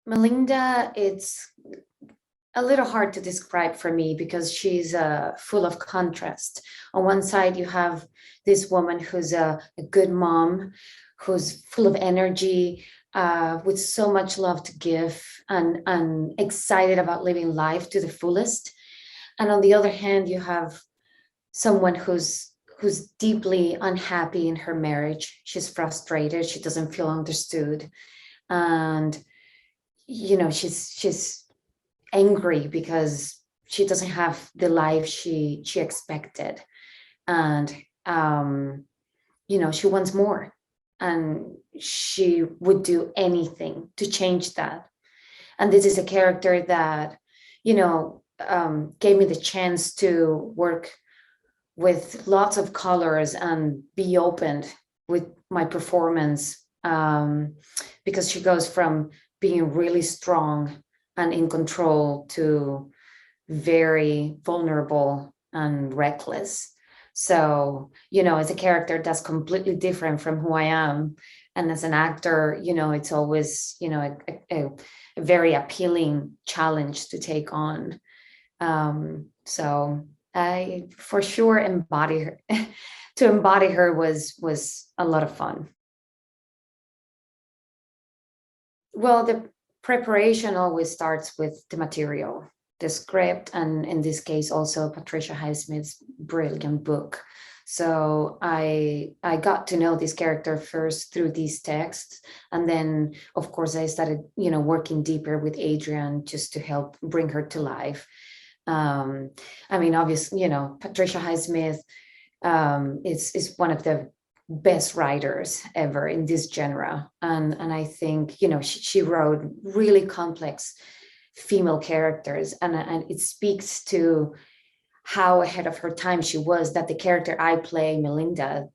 Melinda, it's a little hard to describe for me because she's full of contrast. On one side, you have this woman who's a good mom, who's full of energy, with so much love to give, and excited about living life to the fullest. And on the other hand, you have someone who's deeply unhappy in her marriage. She's frustrated. She doesn't feel understood, and she's angry because she doesn't have the life she expected, and she wants more, and she would do anything to change that. And this is a character that gave me the chance to work with lots of colors and be opened with my performance, because she goes from being really strong and in control to very vulnerable and reckless. So, as a character that's completely different from who I am. And as an actor, it's always, a very appealing challenge to take on. So I for sure embody her. To embody her was a lot of fun. Well, the preparation always starts with the material, the script, and in this case, also Patricia Highsmith's brilliant book. So I got to know this character first through these texts, and then of course I started working deeper with Adrian just to help bring her to life. I mean, obviously, Patricia Highsmith is one of the best writers ever in this genre, and I think she wrote really complex female characters, and it speaks to how ahead of her time she was, that the character I play, Melinda,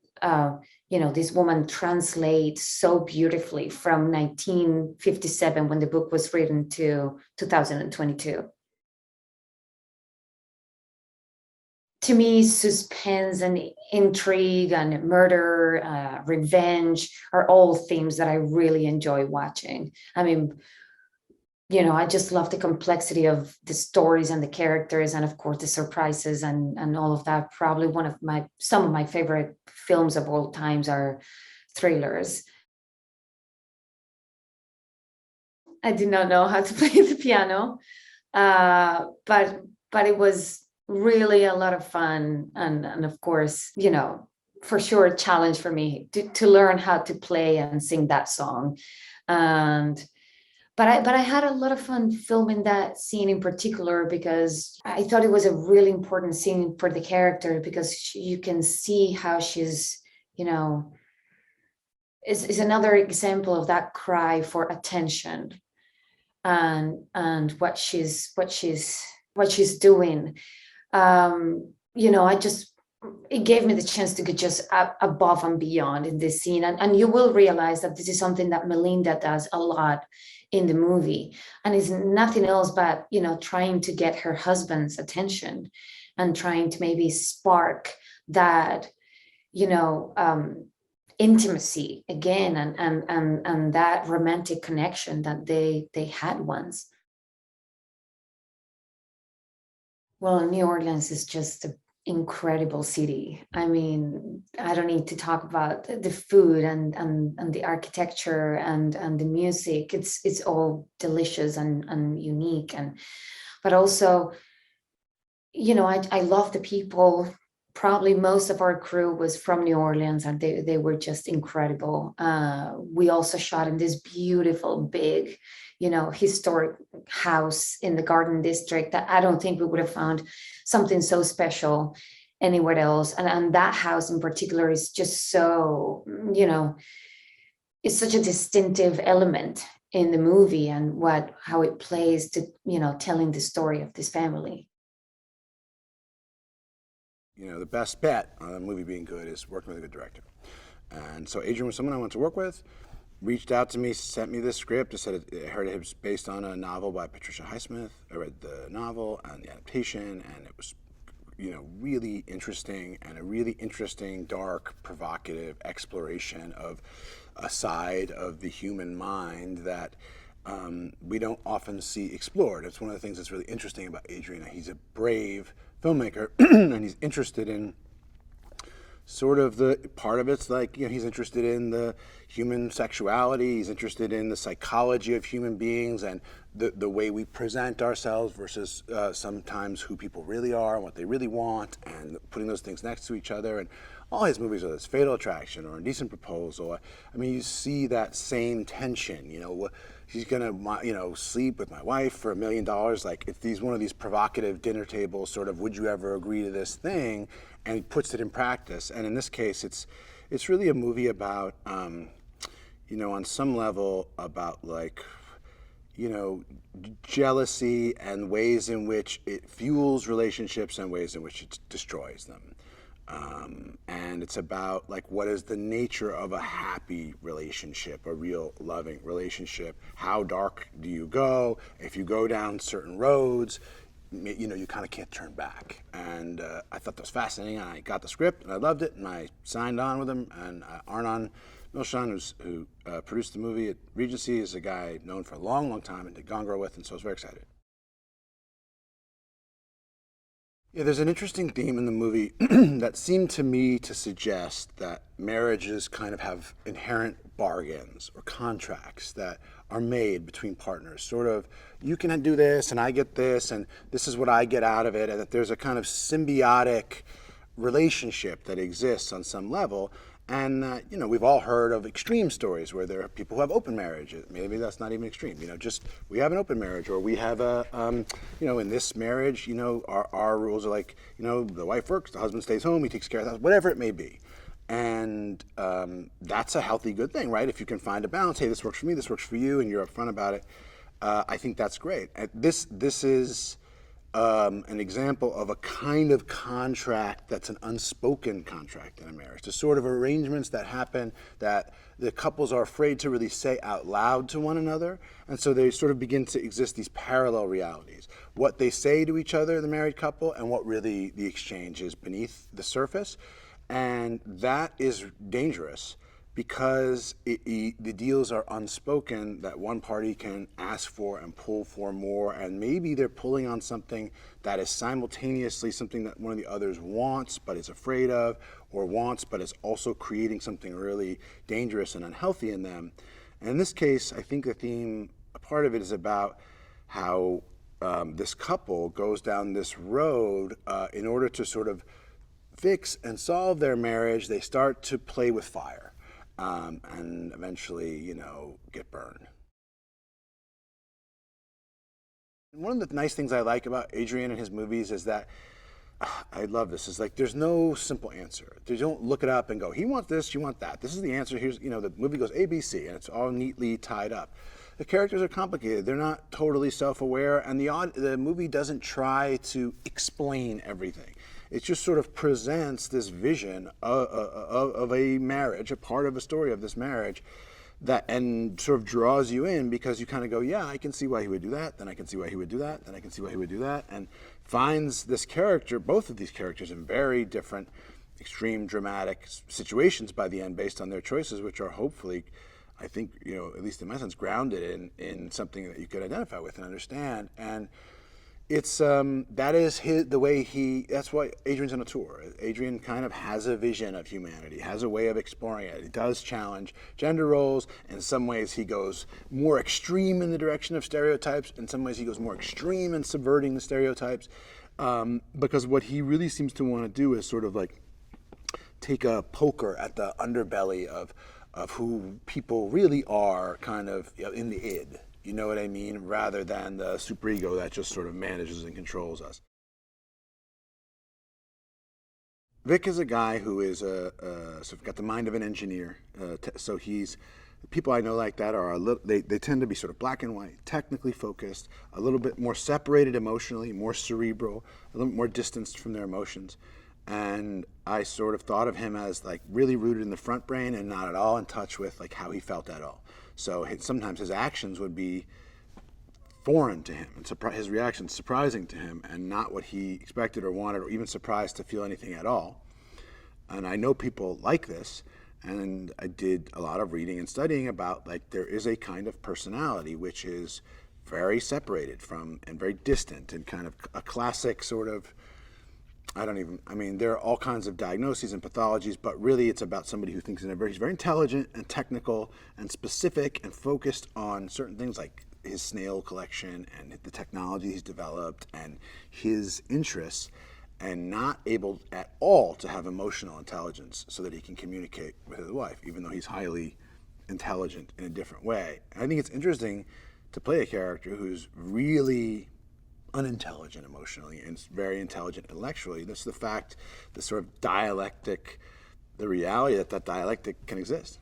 this woman translates so beautifully from 1957 when the book was written to 2022. To me, suspense and intrigue and murder, revenge are all themes that I really enjoy watching. I mean, I just love the complexity of the stories and the characters, and of course the surprises and all of that. Probably some of my favorite films of all times are thrillers. I did not know how to play the piano, but it was really a lot of fun, and of course, for sure a challenge for me to learn how to play and sing that song. And but I had a lot of fun filming that scene in particular, because I thought it was a really important scene for the character, because you can see how she's, is another example of that cry for attention, and what she's doing. I just, it gave me the chance to get just above and beyond in this scene, and you will realize that this is something that Melinda does a lot in the movie, and it's nothing else but trying to get her husband's attention, and trying to maybe spark that intimacy again, and that romantic connection that they had once. Well, New Orleans is just an incredible city. I mean, I don't need to talk about the food and the architecture and the music. It's all delicious and unique, but also, I love the people. Probably most of our crew was from New Orleans, and they were just incredible. We also shot in this beautiful, big, historic house in the Garden District that I don't think we would have found something so special anywhere else. And that house in particular is just so, it's such a distinctive element in the movie, and how it plays to, telling the story of this family. The best bet on a movie being good is working with a good director. And so Adrian was someone I wanted to work with, reached out to me, sent me this script. I said I heard it was based on a novel by Patricia Highsmith. I read the novel and the adaptation, and it was, really interesting, and a really interesting, dark, provocative exploration of a side of the human mind that we don't often see explored. It's one of the things that's really interesting about Adrian. He's a brave filmmaker, and he's interested in sort of the part of it's like, he's interested in the human sexuality, he's interested in the psychology of human beings and the way we present ourselves versus sometimes who people really are and what they really want, and putting those things next to each other. And all his movies, whether it's Fatal Attraction or Indecent Proposal, I mean, you see that same tension. He's gonna, sleep with my wife for $1 million. Like, if he's one of these provocative dinner table sort of, would you ever agree to this thing? And he puts it in practice. And in this case, it's really a movie about, on some level, about jealousy and ways in which it fuels relationships and ways in which it destroys them. And it's about what is the nature of a happy relationship, a real loving relationship? How dark do you go? If you go down certain roads, you kind of can't turn back. And I thought that was fascinating. And I got the script and I loved it, and I signed on with him. And Arnon Milchan, who produced the movie at Regency, is a guy known for a long, long time and did Gone Girl with, and so I was very excited. Yeah, there's an interesting theme in the movie that seemed to me to suggest that marriages kind of have inherent bargains or contracts that are made between partners. Sort of, you can do this and I get this and this is what I get out of it, and that there's a kind of symbiotic relationship that exists on some level. And we've all heard of extreme stories where there are people who have open marriages. Maybe that's not even extreme. Just we have an open marriage, or we have a, in this marriage, our rules are the wife works, the husband stays home, he takes care of the house, whatever it may be. And that's a healthy, good thing, right? If you can find a balance, hey, this works for me, this works for you, and you're upfront about it, I think that's great. This is an example of a kind of contract that's an unspoken contract in a marriage. The sort of arrangements that happen that the couples are afraid to really say out loud to one another, and so they sort of begin to exist these parallel realities. What they say to each other, the married couple, and what really the exchange is beneath the surface. And that is dangerous because the deals are unspoken, that one party can ask for and pull for more, and maybe they're pulling on something that is simultaneously something that one of the others wants but is afraid of, or wants but is also creating something really dangerous and unhealthy in them. And in this case, I think the theme, a part of it is about how this couple goes down this road in order to sort of fix and solve their marriage. They start to play with fire. And eventually, get burned. And one of the nice things I like about Adrian and his movies is that, I love this, is there's no simple answer. They don't look it up and go, he wants this, you want that. This is the answer, here's, the movie goes A, B, C, and it's all neatly tied up. The characters are complicated, they're not totally self-aware, and the movie doesn't try to explain everything. It just sort of presents this vision of a marriage, a part of a story of this marriage, and sort of draws you in because you kind of go, yeah, I can see why he would do that, then I can see why he would do that, then I can see why he would do that, and finds this character, both of these characters, in very different, extreme, dramatic situations by the end based on their choices, which are hopefully, I think, at least in my sense, grounded in something that you could identify with and understand. And it's that is the way that's why Adrian's on a tour. Adrian kind of has a vision of humanity, has a way of exploring it. He does challenge gender roles. In some ways he goes more extreme in the direction of stereotypes. In some ways he goes more extreme in subverting the stereotypes. Because what he really seems to want to do is sort of take a poker at the underbelly of who people really are, kind of in the id. You know what I mean? Rather than the superego that just sort of manages and controls us. Vic is a guy who is sort of got the mind of an engineer. So people I know like that are they tend to be sort of black and white, technically focused, a little bit more separated emotionally, more cerebral, a little more distanced from their emotions. And I sort of thought of him as really rooted in the front brain and not at all in touch with how he felt at all. So sometimes his actions would be foreign to him, and his reactions surprising to him, and not what he expected or wanted, or even surprised to feel anything at all. And I know people like this, And I did a lot of reading and studying about, like, there is a kind of personality which is very separated from and very distant and kind of a classic sort of, there are all kinds of diagnoses and pathologies, but really it's about somebody who thinks he's very intelligent and technical and specific and focused on certain things like his snail collection and the technology he's developed and his interests, and not able at all to have emotional intelligence so that he can communicate with his wife, even though he's highly intelligent in a different way. And I think it's interesting to play a character who's really unintelligent emotionally and very intelligent intellectually. That's the fact, the sort of dialectic, the reality that dialectic can exist.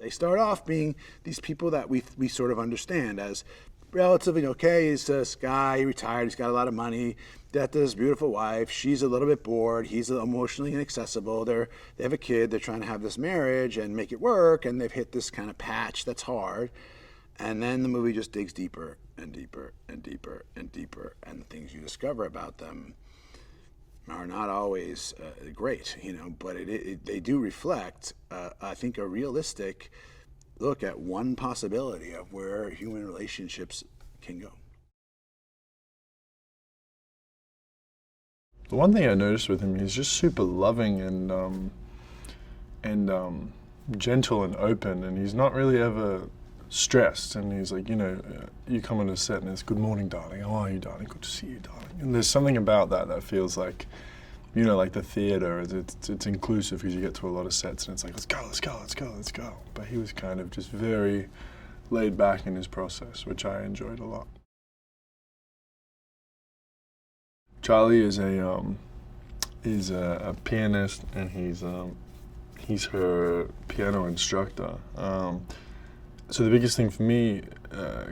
They start off being these people that we sort of understand as relatively okay. He's this guy, he retired, he's got a lot of money, got this beautiful wife, she's a little bit bored, he's emotionally inaccessible, they have a kid, they're trying to have this marriage and make it work, and they've hit this kind of patch that's hard. And then the movie just digs deeper and deeper and deeper and deeper, and the things you discover about them are not always great, but they do reflect, I think, a realistic look at one possibility of where human relationships can go. The one thing I noticed with him, he's just super loving and gentle and open, and he's not really ever stressed. And he's like, you come on a set and it's good morning, darling. How are you, darling? Good to see you, darling. And there's something about that feels like, like the theater, it's inclusive because you get to a lot of sets and it's like, let's go, let's go, let's go, let's go. But he was kind of just very laid back in his process, which I enjoyed a lot. Charlie is a pianist, and he's her piano instructor. So the biggest thing for me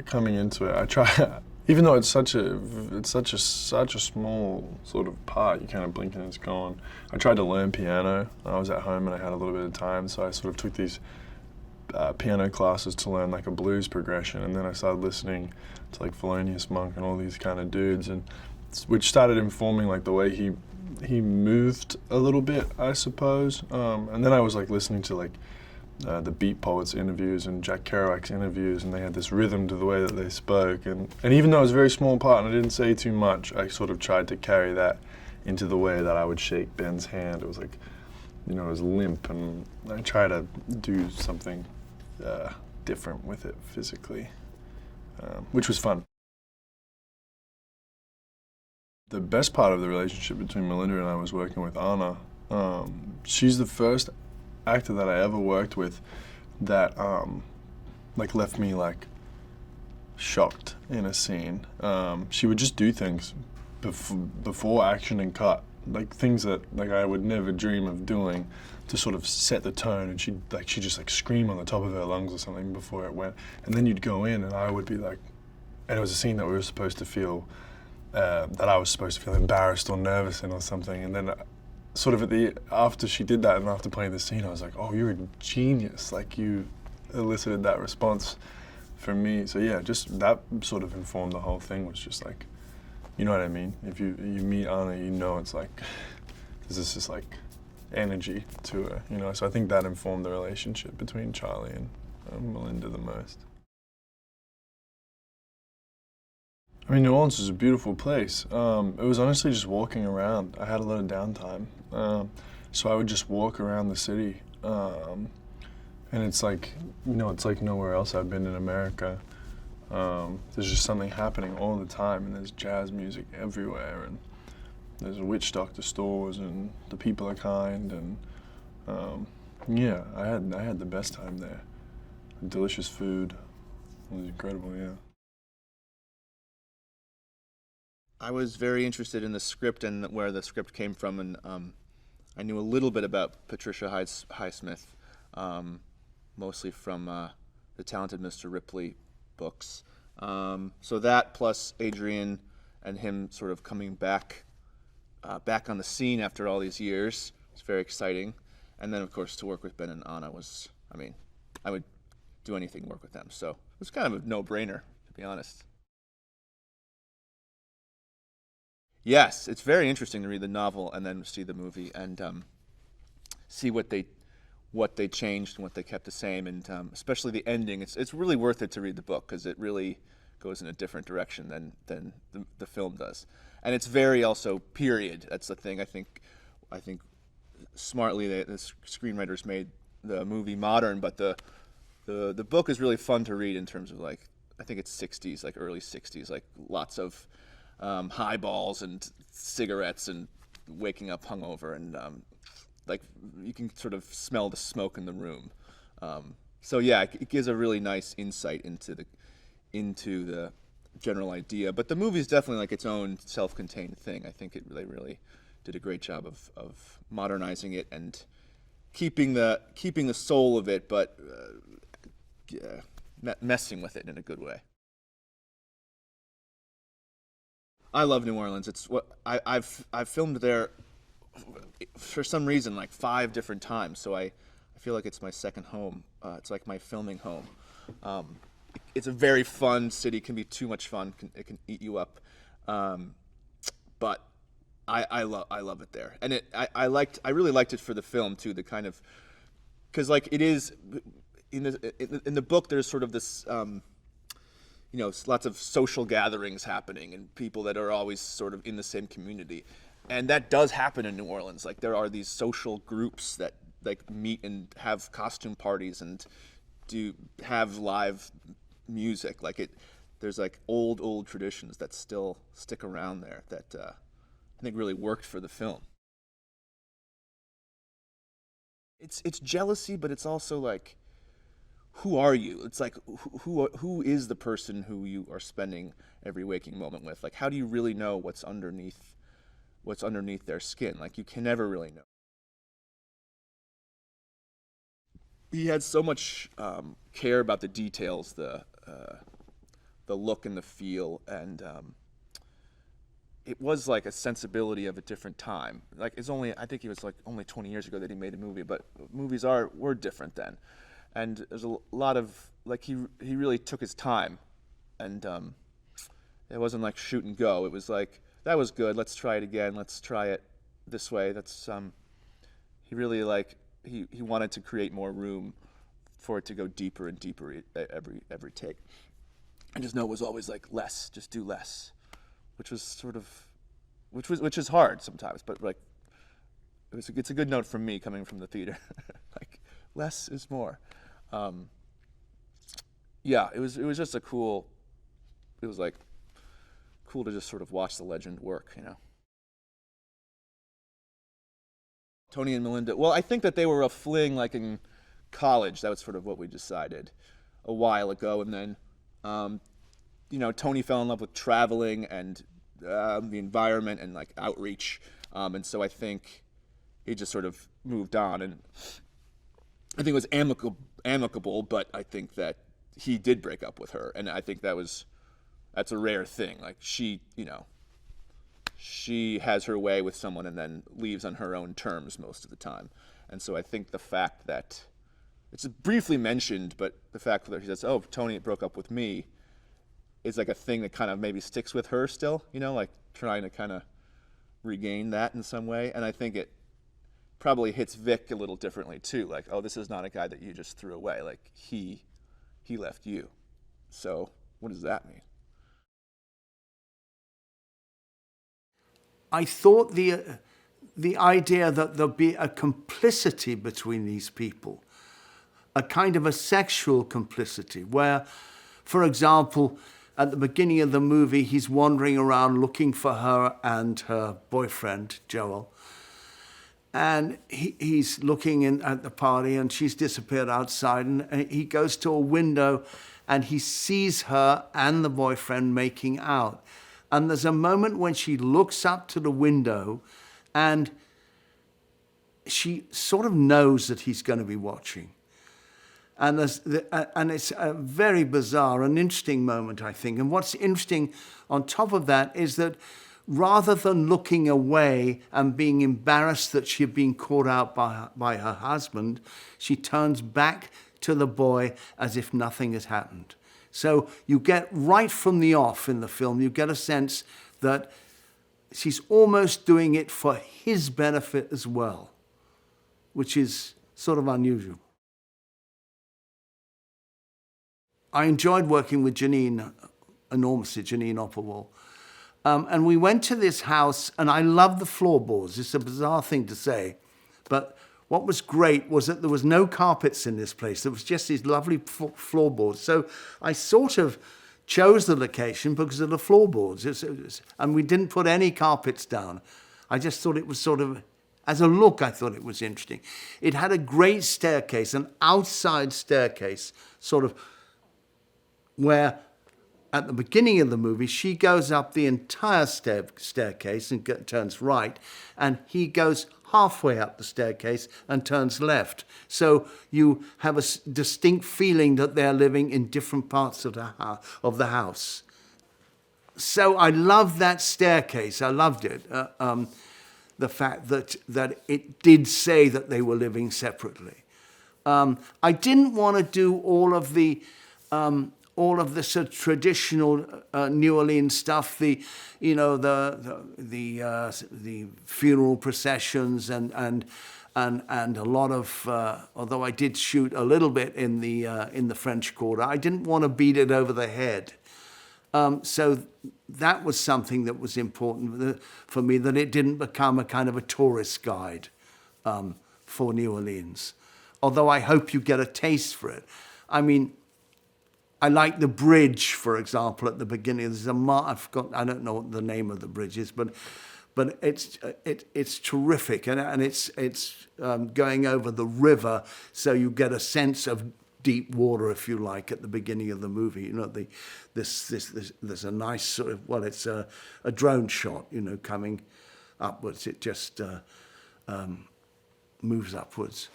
coming into it, I try. Even though it's such a small sort of part, you kind of blink and it's gone. I tried to learn piano. I was at home and I had a little bit of time, so I sort of took these piano classes to learn like a blues progression, and then I started listening to like Thelonious Monk and all these kind of dudes, and which started informing like the way he moved a little bit, I suppose. And then I was like listening to like the Beat Poets interviews and Jack Kerouac's interviews, and they had this rhythm to the way that they spoke. And even though it was a very small part and I didn't say too much, I sort of tried to carry that into the way that I would shake Ben's hand. It was like, it was limp, and I try to do something different with it physically, which was fun. The best part of the relationship between Melinda and I was working with Anna. She's the first actor that I ever worked with that left me like shocked in a scene. She would just do things before action and cut, like things that like I would never dream of doing, to sort of set the tone, and she'd just like scream on the top of her lungs or something before it went, and then you'd go in and I would be like, and it was a scene that we were supposed to feel that I was supposed to feel embarrassed or nervous in or something, and then sort of after she did that and after playing the scene, I was like, oh, you're a genius. Like, you elicited that response from me. So yeah, just that sort of informed the whole thing. Was just like, you know what I mean? If you meet Anna, it's like, there's this like energy to her, So I think that informed the relationship between Charlie and Melinda the most. I mean, New Orleans is a beautiful place. It was honestly just walking around. I had a lot of downtime. So I would just walk around the city. And it's like, it's like nowhere else I've been in America. There's just something happening all the time, and there's jazz music everywhere, and there's witch doctor stores, and the people are kind, and yeah, I had the best time there. Delicious food. It was incredible, yeah. I was very interested in the script and where the script came from, and I knew a little bit about Patricia Highsmith, mostly from the Talented Mr. Ripley books. So that plus Adrian and him sort of coming back on the scene after all these years was very exciting. And then, of course, to work with Ben and Anna was, I would do anything to work with them. So it was kind of a no-brainer, to be honest. Yes, it's very interesting to read the novel and then see the movie, and see what they changed and what they kept the same, and especially the ending. It's really worth it to read the book because it really goes in a different direction than the film does, and it's very also period. That's the thing. I think smartly the screenwriters made the movie modern, but the book is really fun to read in terms of like, I think it's 60s, like early 60s, like lots of highballs and cigarettes and waking up hungover, and like you can sort of smell the smoke in the room. So yeah, it gives a really nice insight into the general idea. But the movie is definitely like its own self-contained thing. I think they really did a great job of modernizing it and keeping the soul of it, but messing with it in a good way. I love New Orleans. It's what I've filmed there for some reason like 5 different times, so I feel like it's my second home. It's like my filming home. It's a very fun city. Can be too much fun. It can eat you up, but I love it there, and I really liked it for the film too. The kind of, because like it is in the book, there's sort of this lots of social gatherings happening and people that are always sort of in the same community, and that does happen in New Orleans. Like there are these social groups that like meet and have costume parties and have live music. Like there's like old traditions that still stick around there that I think really worked for the film. It's jealousy, but it's also like, who are you? It's like, who is the person who you are spending every waking moment with? Like, how do you really know what's underneath their skin? Like, you can never really know. He had so much care about the details, the look and the feel, and it was like a sensibility of a different time. Like I think it was like only 20 years ago that he made a movie, but movies were different then. And there's a lot of, like, he really took his time, and it wasn't like shoot and go. It was like, that was good, let's try it again, let's try it this way. That's he really like, he wanted to create more room for it to go deeper and deeper every take. And his note was always like, less, just do less, which is hard sometimes, but like it's a good note from me coming from the theater. Like, less is more. Yeah, it was just it was like cool to just sort of watch the legend work, you know. Tony and Melinda, well, I think that they were a fling like in college. That was sort of what we decided a while ago, and then Tony fell in love with traveling and the environment and like outreach, and so I think he just sort of moved on, and I think it was amicable, but I think that he did break up with her, and I think that's a rare thing. Like she has her way with someone and then leaves on her own terms most of the time, and so I think the fact that it's briefly mentioned, but the fact that he says, "Oh, Tony broke up with me," is like a thing that kind of maybe sticks with her still, like trying to kind of regain that in some way. And I think it probably hits Vic a little differently too. Like, oh, this is not a guy that you just threw away. Like he left you. So what does that mean? I thought the idea that there'd be a complicity between these people, a kind of a sexual complicity where, for example, at the beginning of the movie, he's wandering around looking for her and her boyfriend, Joel. And he's looking in at the party and she's disappeared outside, and he goes to a window and he sees her and the boyfriend making out. And there's a moment when she looks up to the window and she sort of knows that he's going to be watching. And it's a very bizarre and interesting moment, I think. And what's interesting on top of that is that rather than looking away and being embarrassed that she had been caught out by her husband, she turns back to the boy as if nothing has happened. So you get right from the off in the film, you get a sense that she's almost doing it for his benefit as well. which is sort of unusual. I enjoyed working with Janine enormously, Janine Opperwall. And we went to this house, and I love the floorboards. It's a bizarre thing to say, but what was great was that there was no carpets in this place. There was just these lovely floorboards. So I sort of chose the location because of the floorboards. And we didn't put any carpets down. I just thought it was sort of, as a look, I thought it was interesting. It had a great staircase, an outside staircase, sort of where at the beginning of the movie, she goes up the entire staircase and turns right, and he goes halfway up the staircase and turns left. So you have a distinct feeling that they're living in different parts of the house. So I loved that staircase. I loved it. The fact that it did say that they were living separately. I didn't want to do all of the sort of traditional New Orleans stuff, the funeral processions and a lot of. Although I did shoot a little bit in the French Quarter, I didn't want to beat it over the head. So that was something that was important for me, that it didn't become a kind of a tourist guide for New Orleans. Although I hope you get a taste for it. I mean, I like the bridge, for example, at the beginning. There's I don't know what the name of the bridge is, but it's terrific, and it's going over the river, so you get a sense of deep water, if you like, at the beginning of the movie. You know, there's a nice sort of, well, it's a drone shot, you know, coming upwards. It just moves upwards.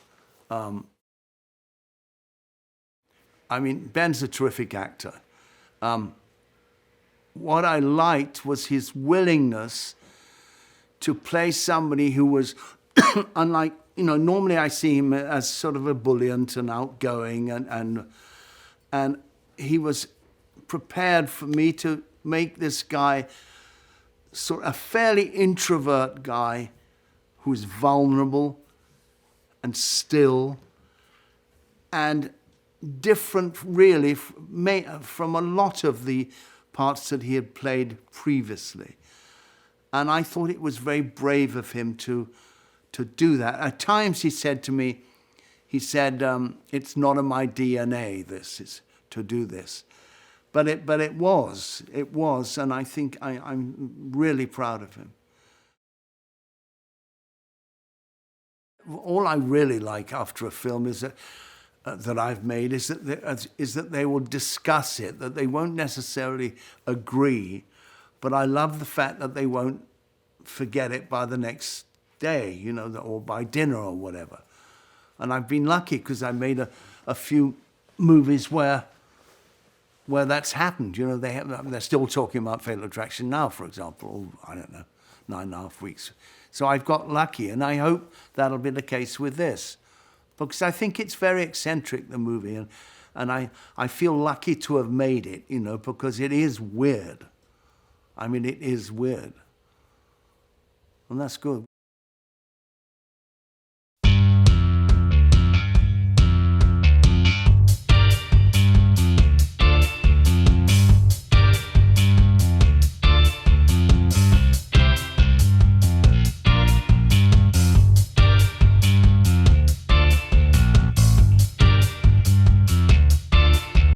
I mean, Ben's a terrific actor. What I liked was his willingness to play somebody who was, unlike, you know, normally I see him as sort of ebullient and outgoing, and he was prepared for me to make this guy sort of a fairly introvert guy who's vulnerable and still and different, really, from a lot of the parts that he had played previously. And I thought it was very brave of him to do that. At times he said to me, it's not in my DNA, this is to do this. But it was, and I think I'm really proud of him. All I really like after a film is that I've made is that they will discuss it, that they won't necessarily agree, but I love the fact that they won't forget it by the next day, you know, or by dinner or whatever. And I've been lucky because I made a few movies where that's happened. You know, they're still talking about Fatal Attraction now, for example. I don't know, 9.5 weeks. So I've got lucky, and I hope that'll be the case with this. Because I think it's very eccentric, the movie, and I feel lucky to have made it, you know, because it is weird. I mean, it is weird. And that's good.